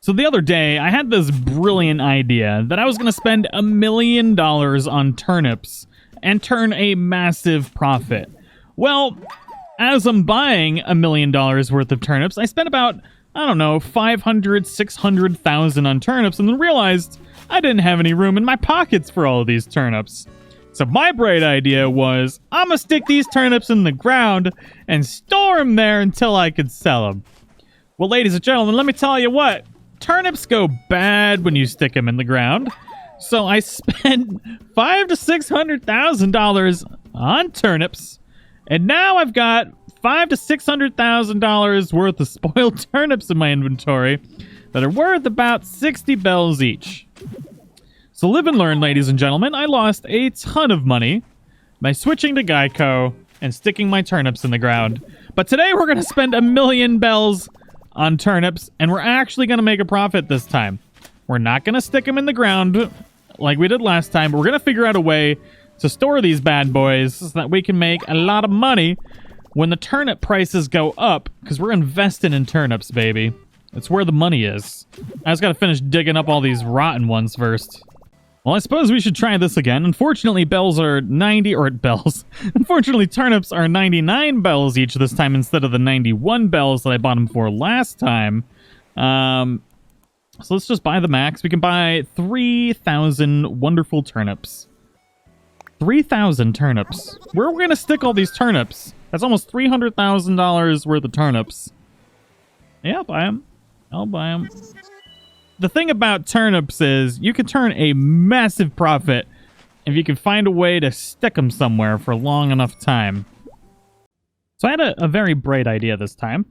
So the other day, I had this brilliant idea that I was going to spend $1 million on turnips and turn a massive profit. Well, as I'm buying $1 million worth of turnips, I spent about, I don't know, 500, 600,000 on turnips and then realized I didn't have any room in my pockets for all of these turnips. So my bright idea was, I'm going to stick these turnips in the ground and store them there until I could sell them. Well, ladies and gentlemen, let me tell you what. Turnips go bad when you stick them in the ground. So I spent $500,000 to $600,000 on turnips. And now I've got $500,000 to $600,000 worth of spoiled turnips in my inventory that are worth about 60 bells each. So live and learn, ladies and gentlemen. I lost a ton of money by switching to Geico and sticking my turnips in the ground. But today we're going to spend 1 million bells on turnips, and we're actually going to make a profit this time. We're not going to stick them in the ground like we did last time, but we're going to figure out a way to store these bad boys so that we can make a lot of money when the turnip prices go up, because we're investing in turnips, baby. It's where the money is. I just got to finish digging up all these rotten ones first. Well, I suppose we should try this again. Unfortunately, Unfortunately, turnips are 99 bells each this time instead of the 91 bells that I bought them for last time. So let's just buy the max. We can buy 3,000 wonderful turnips. 3,000 turnips. Where are we going to stick all these turnips? That's almost $300,000 worth of turnips. Yeah, I'll buy them. I'll buy them. The thing about turnips is you can turn a massive profit if you can find a way to stick them somewhere for a long enough time. So I had a very bright idea this time.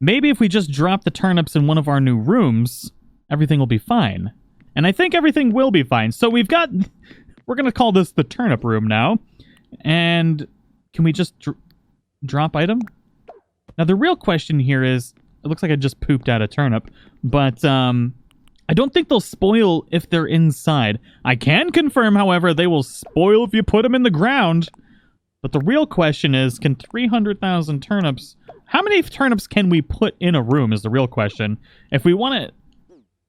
Maybe if we just drop the turnips in one of our new rooms, everything will be fine. And I think everything will be fine. So we're going to call this the Turnip Room now. And can we just drop item? Now the real question here is, it looks like I just pooped out a turnip, but I don't think they'll spoil if they're inside. I can confirm, however, they will spoil if you put them in the ground. But the real question is, can 300,000 turnips... How many turnips can we put in a room is the real question. If we want it...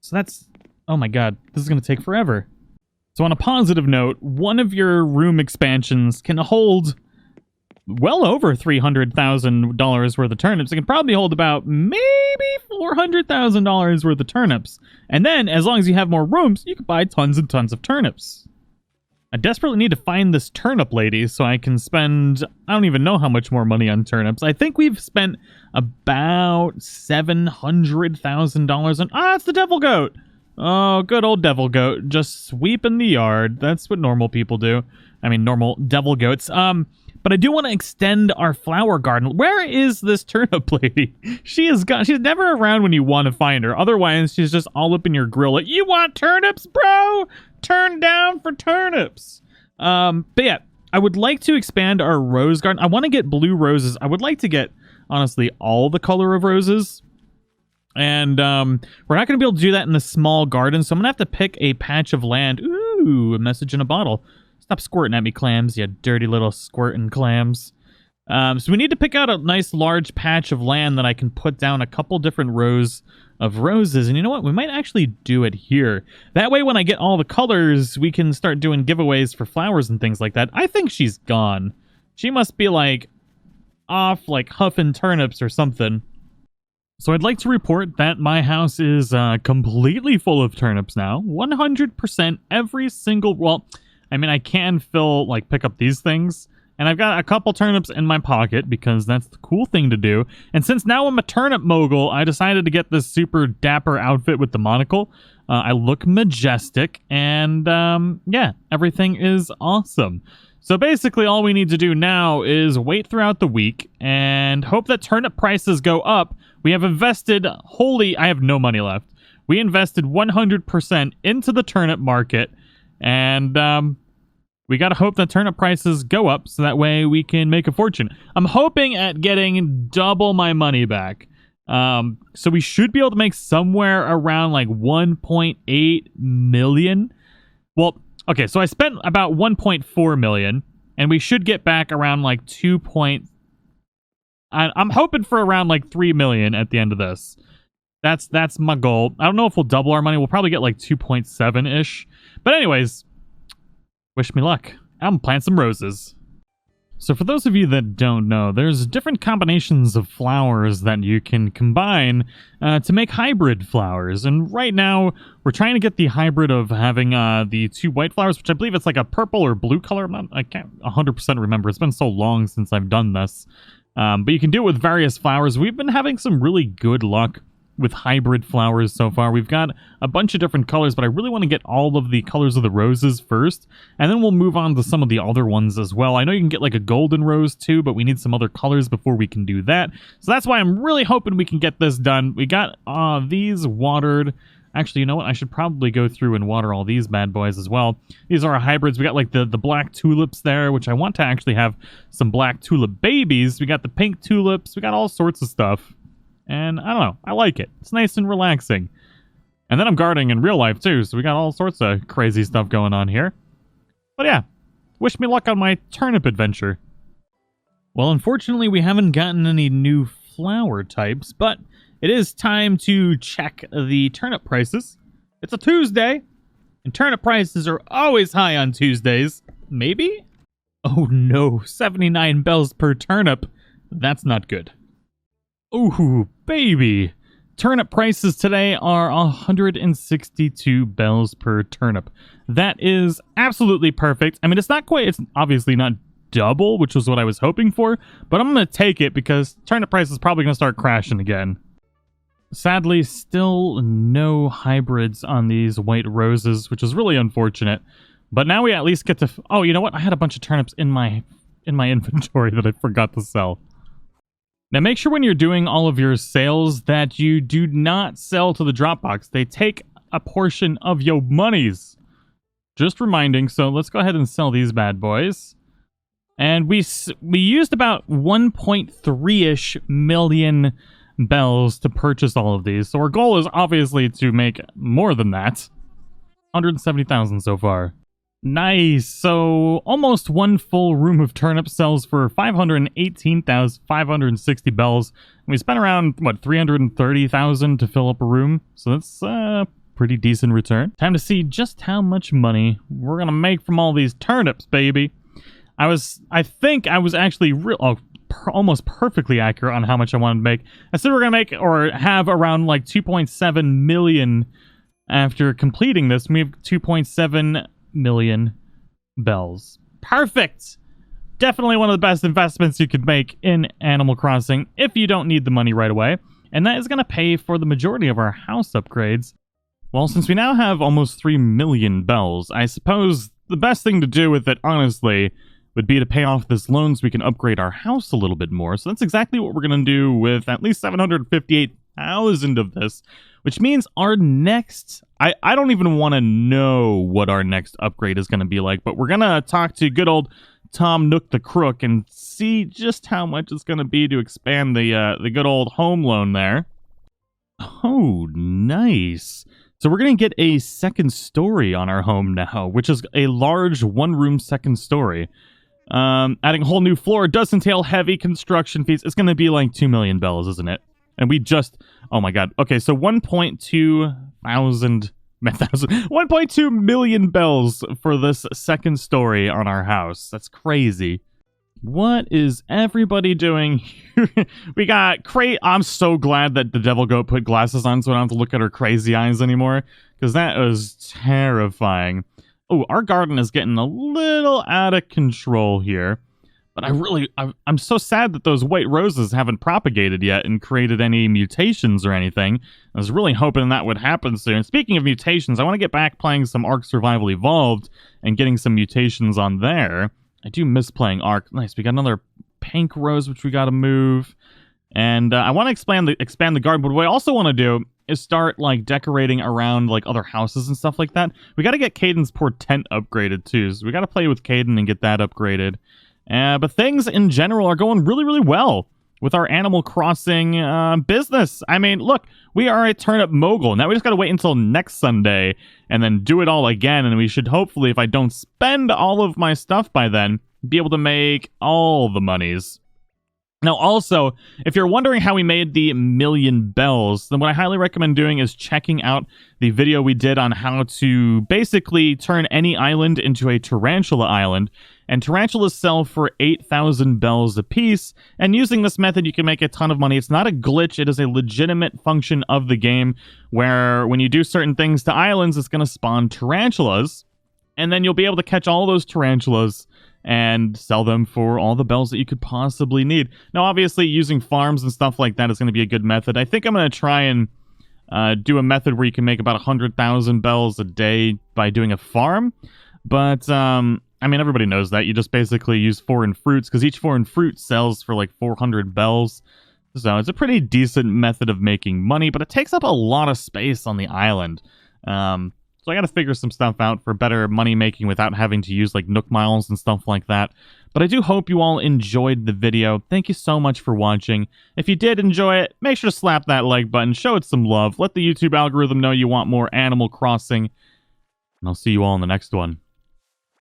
So that's... Oh my god, this is going to take forever. So on a positive note, one of your room expansions can hold well over $300,000 worth of turnips. It can probably hold about maybe $400,000 worth of turnips. And then, as long as you have more rooms, you can buy tons and tons of turnips. I desperately need to find this turnip lady so I can spend, I don't even know how much more money on turnips. I think we've spent about $700,000 on... Ah, it's the devil goat! Oh, good old devil goat. Just sweeping the yard. That's what normal people do. I mean, normal devil goats. But I do want to extend our flower garden. Where is this turnip lady? She's never around when you want to find her. Otherwise, she's just all up in your grill. Like, you want turnips, bro? Turn down for turnips. But yeah, I would like to expand our rose garden. I want to get blue roses. I would like to get, honestly, all the color of roses. And we're not going to be able to do that in the small garden, so I'm going to have to pick a patch of land. Ooh, a message in a bottle. Stop squirting at me, clams, you dirty little squirting clams. So we need to pick out a nice large patch of land that I can put down a couple different rows of roses. And you know what? We might actually do it here. That way, when I get all the colors, we can start doing giveaways for flowers and things like that. I think she's gone. She must be, like, off, like, huffing turnips or something. So I'd like to report that my house is completely full of turnips now. 100% every single... Well... I mean, I can pick up these things, and I've got a couple turnips in my pocket because that's the cool thing to do. And since now I'm a turnip mogul, I decided to get this super dapper outfit with the monocle. I look majestic, and yeah, everything is awesome. So basically, all we need to do now is wait throughout the week and hope that turnip prices go up. We have invested I have no money left. We invested 100% into the turnip market. And we gotta hope that turnip prices go up so that way we can make a fortune. I'm hoping at getting double my money back. So we should be able to make somewhere around like 1.8 million. Well, okay, so I spent about 1.4 million, and we should get back around like I'm hoping for around like 3 million at the end of this. That's my goal. I don't know if we'll double our money. We'll probably get like 2.7-ish. But anyways, wish me luck. I'm gonna plant some roses. So for those of you that don't know, there's different combinations of flowers that you can combine to make hybrid flowers. And right now, we're trying to get the hybrid of having the 2 white flowers, which I believe it's like a purple or blue color. I can't 100% remember. It's been so long since I've done this. But you can do it with various flowers. We've been having some really good luck with hybrid flowers so far. We've got a bunch of different colors, but I really want to get all of the colors of the roses first, and then we'll move on to some of the other ones as well. I know you can get like a golden rose too, but we need some other colors before we can do that. So that's why I'm really hoping we can get this done. We got these watered. Actually, you know what? I should probably go through and water all these bad boys as well. These are our hybrids. We got like the black tulips there, which I want to actually have some black tulip babies. We got the pink tulips. We got all sorts of stuff. And I don't know, I like it. It's nice and relaxing. And then I'm gardening in real life too, so we got all sorts of crazy stuff going on here. But yeah, wish me luck on my turnip adventure. Well, unfortunately, we haven't gotten any new flower types, but it is time to check the turnip prices. It's a Tuesday, and turnip prices are always high on Tuesdays. Maybe? Oh no, 79 bells per turnip. That's not good. Ooh, baby. Turnip prices today are 162 bells per turnip. That is absolutely perfect. I mean, it's obviously not double, which was what I was hoping for, but I'm going to take it because turnip price is probably going to start crashing again. Sadly, still no hybrids on these white roses, which is really unfortunate. But now we at least get to... Oh, you know what? I had a bunch of turnips in my inventory that I forgot to sell. Now make sure when you're doing all of your sales that you do not sell to the Dropbox. They take a portion of your monies. Just reminding, so let's go ahead and sell these bad boys. And we used about 1.3-ish million bells to purchase all of these. So our goal is obviously to make more than that. 170,000 so far. Nice. So almost one full room of turnips sells for 518,560 bells. We spent around, what, 330,000 to fill up a room. So that's a pretty decent return. Time to see just how much money we're going to make from all these turnips, baby. I think I was actually almost perfectly accurate on how much I wanted to make. I said we're going to make or have around like 2.7 million after completing this. We have 2.7 million bells. Perfect! Definitely one of the best investments you could make in Animal Crossing if you don't need the money right away. And that is going to pay for the majority of our house upgrades. Well, since we now have almost 3 million bells, I suppose the best thing to do with it, honestly, would be to pay off this loan so we can upgrade our house a little bit more. So that's exactly what we're going to do with at least 758,000 of this, which means our next... I don't even want to know what our next upgrade is going to be like, but we're going to talk to good old Tom Nook the Crook and see just how much it's going to be to expand the good old home loan there. Oh, nice. So we're going to get a second story on our home now, which is a large one-room second story. Adding a whole new floor does entail heavy construction fees. It's going to be like 2 million bells, isn't it? And we just... Oh my god. Okay, so 1.2 million bells for this second story on our house. That's crazy. What is everybody doing? We got I'm so glad that the Devil Goat put glasses on so I don't have to look at her crazy eyes anymore, because that was terrifying. Oh, our garden is getting a little out of control here. But I'm so sad that those white roses haven't propagated yet and created any mutations or anything. I was really hoping that would happen soon. Speaking of mutations, I want to get back playing some Ark Survival Evolved and getting some mutations on there. I do miss playing Ark. Nice, we got another pink rose, which we got to move. And I want to expand the garden, but what I also want to do is start, like, decorating around, like, other houses and stuff like that. We got to get Caden's poor tent upgraded, too. So we got to play with Caden and get that upgraded. But things in general are going really, really well with our Animal Crossing business. I mean, look, we are a Turnip Mogul. Now we just got to wait until next Sunday and then do it all again. And we should hopefully, if I don't spend all of my stuff by then, be able to make all the monies. Now, also, if you're wondering how we made the million bells, then what I highly recommend doing is checking out the video we did on how to basically turn any island into a tarantula island. And tarantulas sell for 8,000 bells a piece, and using this method you can make a ton of money. It's not a glitch, it is a legitimate function of the game, where when you do certain things to islands, it's going to spawn tarantulas, and then you'll be able to catch all those tarantulas and sell them for all the bells that you could possibly need. Now, obviously, using farms and stuff like that is going to be a good method. I think I'm going to try and do a method where you can make about 100,000 bells a day by doing a farm. But, I mean, everybody knows that. You just basically use foreign fruits, because each foreign fruit sells for like 400 bells. So it's a pretty decent method of making money, but it takes up a lot of space on the island. So I got to figure some stuff out for better money making without having to use like Nook Miles and stuff like that. But I do hope you all enjoyed the video. Thank you so much for watching. If you did enjoy it, make sure to slap that like button, show it some love, let the YouTube algorithm know you want more Animal Crossing, and I'll see you all in the next one.